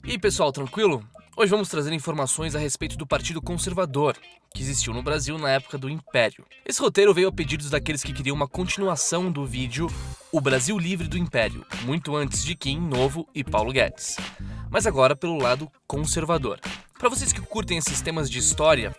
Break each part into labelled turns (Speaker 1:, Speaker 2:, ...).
Speaker 1: E aí pessoal, tranquilo? Hoje vamos trazer informações a respeito do Partido Conservador, que existiu no Brasil na época do Império. Esse roteiro veio a pedidos daqueles que queriam uma continuação do vídeo O Brasil Livre do Império, muito antes de Kim, Novo e Paulo Guedes. Mas agora pelo lado conservador. Para vocês que curtem esses temas de história,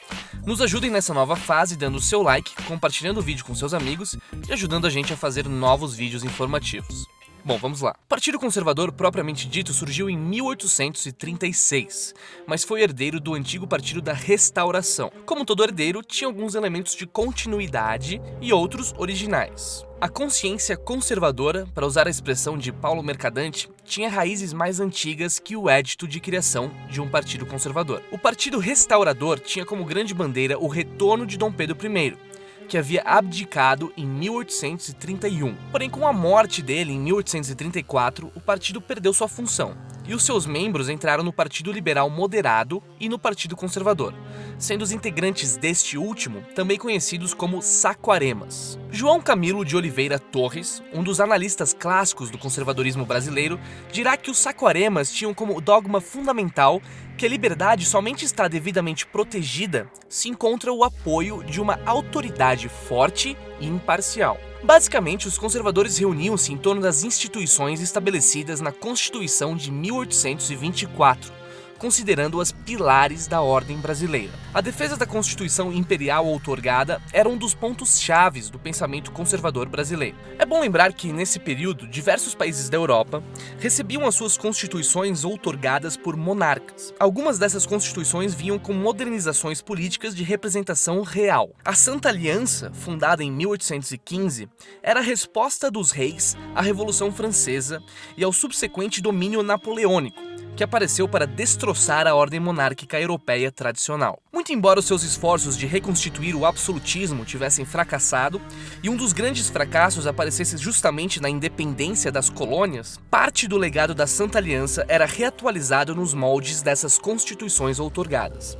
Speaker 1: nos ajudem nessa nova fase dando o seu like, compartilhando o vídeo com seus amigos e ajudando a gente a fazer novos vídeos informativos. Bom, vamos lá. O Partido Conservador, propriamente dito, surgiu em 1836, mas foi herdeiro do antigo Partido da Restauração. Como todo herdeiro, tinha alguns elementos de continuidade e outros originais. A consciência conservadora, para usar a expressão de Paulo Mercadante, tinha raízes mais antigas que o édito de criação de um partido conservador. O Partido Restaurador tinha como grande bandeira o retorno de Dom Pedro I, que havia abdicado em 1831. Porém, com a morte dele em 1834, o partido perdeu sua função, e os seus membros entraram no Partido Liberal Moderado e no Partido Conservador, sendo os integrantes deste último também conhecidos como saquaremas. João Camilo de Oliveira Torres, um dos analistas clássicos do conservadorismo brasileiro, dirá que os saquaremas tinham como dogma fundamental que a liberdade somente está devidamente protegida se encontra o apoio de uma autoridade forte e imparcial. Basicamente, os conservadores reuniam-se em torno das instituições estabelecidas na Constituição de 1824, considerando-as pilares da ordem brasileira. A defesa da Constituição Imperial outorgada era um dos pontos chaves do pensamento conservador brasileiro. É bom lembrar que, nesse período, diversos países da Europa recebiam as suas constituições outorgadas por monarcas. Algumas dessas constituições vinham com modernizações políticas de representação real. A Santa Aliança, fundada em 1815, era a resposta dos reis à Revolução Francesa e ao subsequente domínio napoleônico, que apareceu para destroçar a ordem monárquica europeia tradicional. Muito embora os seus esforços de reconstituir o absolutismo tivessem fracassado, e um dos grandes fracassos aparecesse justamente na independência das colônias, parte do legado da Santa Aliança era reatualizado nos moldes dessas constituições outorgadas.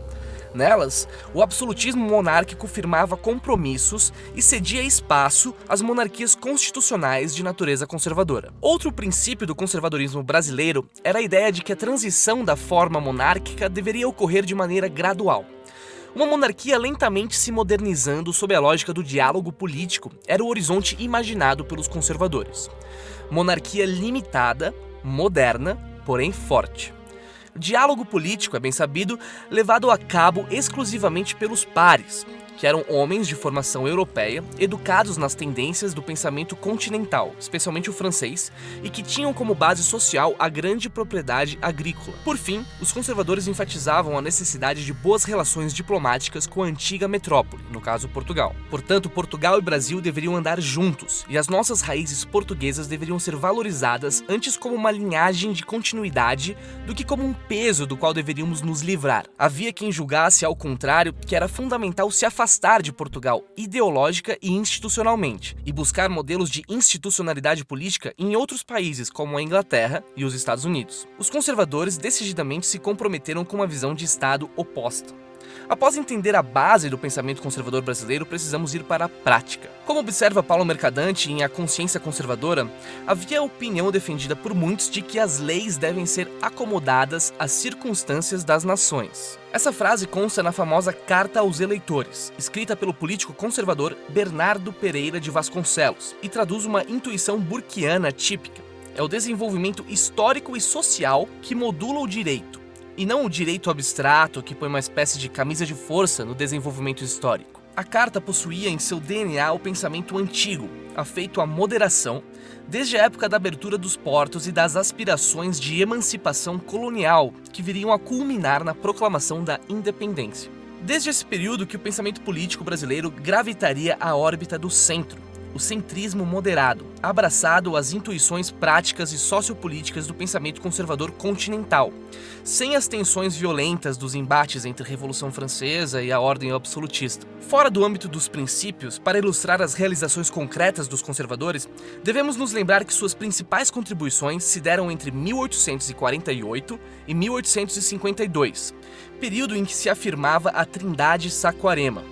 Speaker 1: Nelas, o absolutismo monárquico firmava compromissos e cedia espaço às monarquias constitucionais de natureza conservadora. Outro princípio do conservadorismo brasileiro era a ideia de que a transição da forma monárquica deveria ocorrer de maneira gradual. Uma monarquia lentamente se modernizando sob a lógica do diálogo político era o horizonte imaginado pelos conservadores. Monarquia limitada, moderna, porém forte. Diálogo político, é bem sabido, levado a cabo exclusivamente pelos pares, que eram homens de formação europeia, educados nas tendências do pensamento continental, especialmente o francês, e que tinham como base social a grande propriedade agrícola. Por fim, os conservadores enfatizavam a necessidade de boas relações diplomáticas com a antiga metrópole, no caso Portugal. Portanto, Portugal e Brasil deveriam andar juntos, e as nossas raízes portuguesas deveriam ser valorizadas antes como uma linhagem de continuidade do que como um peso do qual deveríamos nos livrar. Havia quem julgasse, ao contrário, que era fundamental se afastar de Portugal ideológica e institucionalmente, e buscar modelos de institucionalidade política em outros países, como a Inglaterra e os Estados Unidos. Os conservadores decididamente se comprometeram com uma visão de Estado oposta. Após entender a base do pensamento conservador brasileiro, precisamos ir para a prática. Como observa Paulo Mercadante em A Consciência Conservadora, havia a opinião defendida por muitos de que as leis devem ser acomodadas às circunstâncias das nações. Essa frase consta na famosa Carta aos Eleitores, escrita pelo político conservador Bernardo Pereira de Vasconcelos, e traduz uma intuição burkeana típica. É o desenvolvimento histórico e social que modula o direito, e não o direito abstrato que põe uma espécie de camisa de força no desenvolvimento histórico. A carta possuía em seu DNA o pensamento antigo, afeito à moderação, desde a época da abertura dos portos e das aspirações de emancipação colonial que viriam a culminar na proclamação da independência. Desde esse período que o pensamento político brasileiro gravitaria à órbita do centro, o centrismo moderado, abraçado às intuições práticas e sociopolíticas do pensamento conservador continental, sem as tensões violentas dos embates entre a Revolução Francesa e a ordem absolutista. Fora do âmbito dos princípios, para ilustrar as realizações concretas dos conservadores, devemos nos lembrar que suas principais contribuições se deram entre 1848 e 1852, período em que se afirmava a Trindade Saquarema,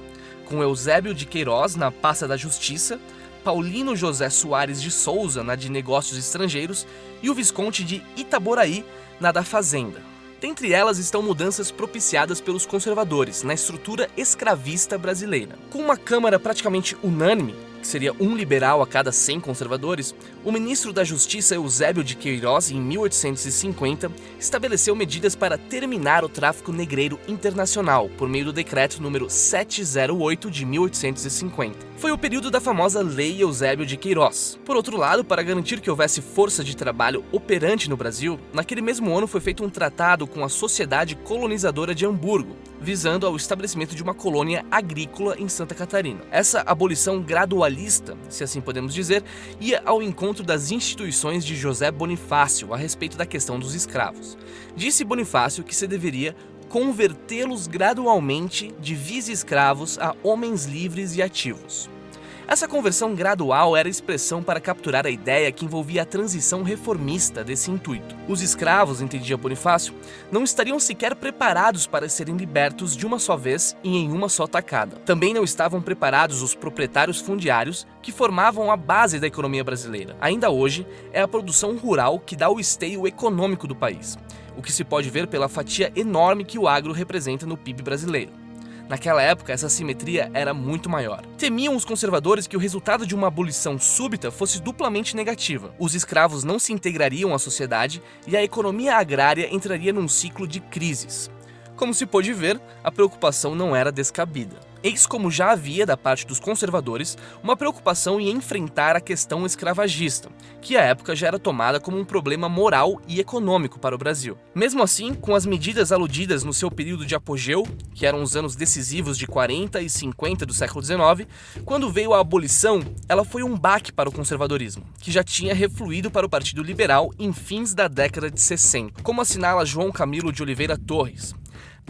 Speaker 1: com Eusébio de Queiroz na pasta da Justiça, Paulino José Soares de Souza na de Negócios Estrangeiros e o Visconde de Itaboraí na da Fazenda. Dentre elas estão mudanças propiciadas pelos conservadores na estrutura escravista brasileira. Com uma Câmara praticamente unânime, que seria um liberal a cada 100 conservadores, o ministro da Justiça Eusébio de Queiroz, em 1850, estabeleceu medidas para terminar o tráfico negreiro internacional por meio do decreto número 708 de 1850. Foi o período da famosa Lei Eusébio de Queiroz. Por outro lado, para garantir que houvesse força de trabalho operante no Brasil, naquele mesmo ano foi feito um tratado com a Sociedade Colonizadora de Hamburgo, visando ao estabelecimento de uma colônia agrícola em Santa Catarina. Essa abolição gradualista, se assim podemos dizer, ia ao encontro das instituições de José Bonifácio a respeito da questão dos escravos. Disse Bonifácio que se deveria convertê-los gradualmente de vice-escravos a homens livres e ativos. Essa conversão gradual era a expressão para capturar a ideia que envolvia a transição reformista desse intuito. Os escravos, entendia Bonifácio, não estariam sequer preparados para serem libertos de uma só vez e em uma só tacada. Também não estavam preparados os proprietários fundiários que formavam a base da economia brasileira. Ainda hoje, é a produção rural que dá o esteio econômico do país, o que se pode ver pela fatia enorme que o agro representa no PIB brasileiro. Naquela época, essa simetria era muito maior. Temiam os conservadores que o resultado de uma abolição súbita fosse duplamente negativa. Os escravos não se integrariam à sociedade e a economia agrária entraria num ciclo de crises. Como se pôde ver, a preocupação não era descabida. Eis como já havia, da parte dos conservadores, uma preocupação em enfrentar a questão escravagista, que à época já era tomada como um problema moral e econômico para o Brasil. Mesmo assim, com as medidas aludidas no seu período de apogeu, que eram os anos decisivos de 40 e 50 do século XIX, quando veio a abolição, ela foi um baque para o conservadorismo, que já tinha refluído para o Partido Liberal em fins da década de 60, como assinala João Camilo de Oliveira Torres.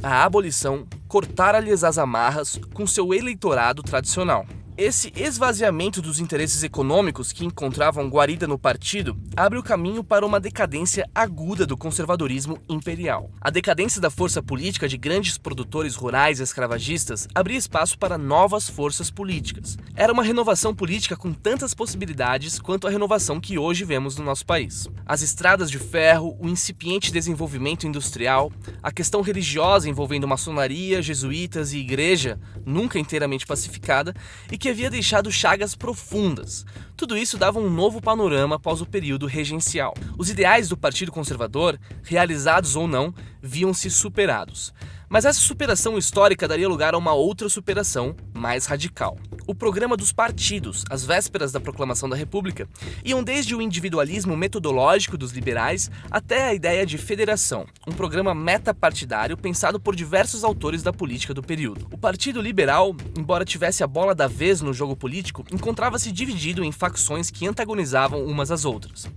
Speaker 1: A abolição cortara-lhes as amarras com seu eleitorado tradicional. Esse esvaziamento dos interesses econômicos que encontravam guarida no partido abre o caminho para uma decadência aguda do conservadorismo imperial. A decadência da força política de grandes produtores rurais escravagistas abria espaço para novas forças políticas. Era uma renovação política com tantas possibilidades quanto a renovação que hoje vemos no nosso país. As estradas de ferro, o incipiente desenvolvimento industrial, a questão religiosa envolvendo maçonaria, jesuítas e igreja, nunca inteiramente pacificada, e que havia deixado chagas profundas. Tudo isso dava um novo panorama após o período regencial. Os ideais do Partido Conservador, realizados ou não, viam-se superados. Mas essa superação histórica daria lugar a uma outra superação mais radical. O programa dos partidos, às vésperas da proclamação da República, iam desde o individualismo metodológico dos liberais até a ideia de federação, um programa metapartidário pensado por diversos autores da política do período. O Partido Liberal, embora tivesse a bola da vez no jogo político, encontrava-se dividido em facções que antagonizavam umas às outras.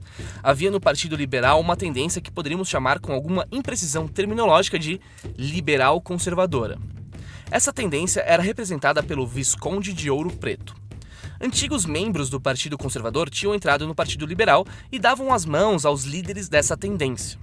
Speaker 1: Havia no Partido Liberal uma tendência que poderíamos chamar com alguma imprecisão terminológica de liberal conservadora. Essa tendência era representada pelo Visconde de Ouro Preto. Antigos membros do Partido Conservador tinham entrado no Partido Liberal e davam as mãos aos líderes dessa tendência.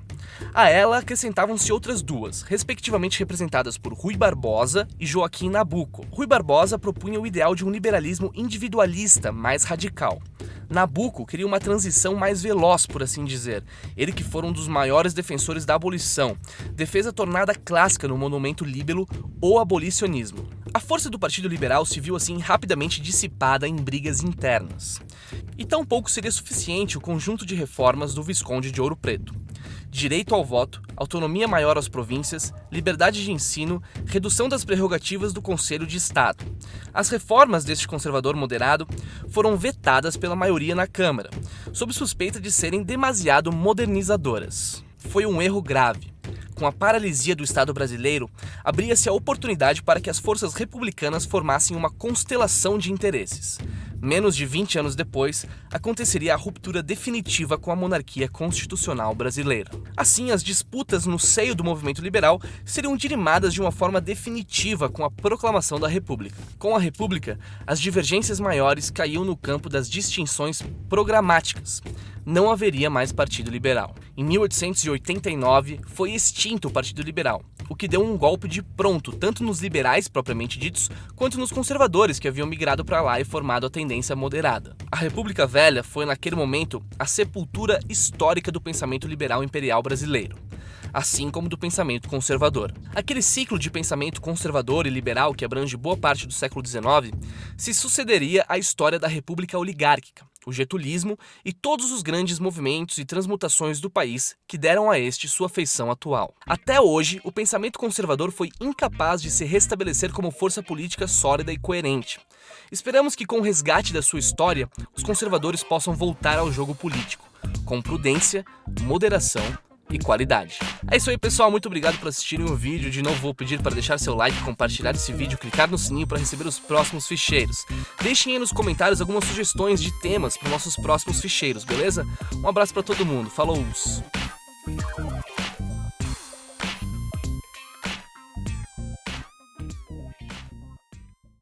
Speaker 1: A ela acrescentavam-se outras duas, respectivamente representadas por Rui Barbosa e Joaquim Nabuco. Rui Barbosa propunha o ideal de um liberalismo individualista mais radical. Nabuco queria uma transição mais veloz, por assim dizer, ele que foi um dos maiores defensores da abolição, defesa tornada clássica no monumento líbero, o abolicionismo. A força do Partido Liberal se viu assim rapidamente dissipada em brigas internas. E tampouco seria suficiente o conjunto de reformas do Visconde de Ouro Preto. Direito ao voto, autonomia maior às províncias, liberdade de ensino, redução das prerrogativas do Conselho de Estado. As reformas deste conservador moderado foram vetadas pela maioria na Câmara, sob suspeita de serem demasiado modernizadoras. Foi um erro grave. Com a paralisia do Estado brasileiro, abria-se a oportunidade para que as forças republicanas formassem uma constelação de interesses. Menos de 20 anos depois, aconteceria a ruptura definitiva com a monarquia constitucional brasileira. Assim, as disputas no seio do movimento liberal seriam dirimadas de uma forma definitiva com a proclamação da República. Com a República, as divergências maiores caíam no campo das distinções programáticas. Não haveria mais Partido Liberal. Em 1889, foi extinto o Partido Liberal, o que deu um golpe de pronto tanto nos liberais propriamente ditos, quanto nos conservadores que haviam migrado para lá e formado a tendência moderada. A República Velha foi, naquele momento, a sepultura histórica do pensamento liberal imperial brasileiro. assim como do pensamento conservador. Aquele ciclo de pensamento conservador e liberal que abrange boa parte do século XIX se sucederia à história da República Oligárquica, o getulismo e todos os grandes movimentos e transmutações do país que deram a este sua feição atual. Até hoje, o pensamento conservador foi incapaz de se restabelecer como força política sólida e coerente. Esperamos que com o resgate da sua história, os conservadores possam voltar ao jogo político, com prudência, moderação e qualidade. É isso aí, pessoal, muito obrigado por assistirem o vídeo. De novo vou pedir para deixar seu like, compartilhar esse vídeo, clicar no sininho para receber os próximos ficheiros. Deixem aí nos comentários algumas sugestões de temas para nossos próximos ficheiros, beleza? Um abraço para todo mundo, falou!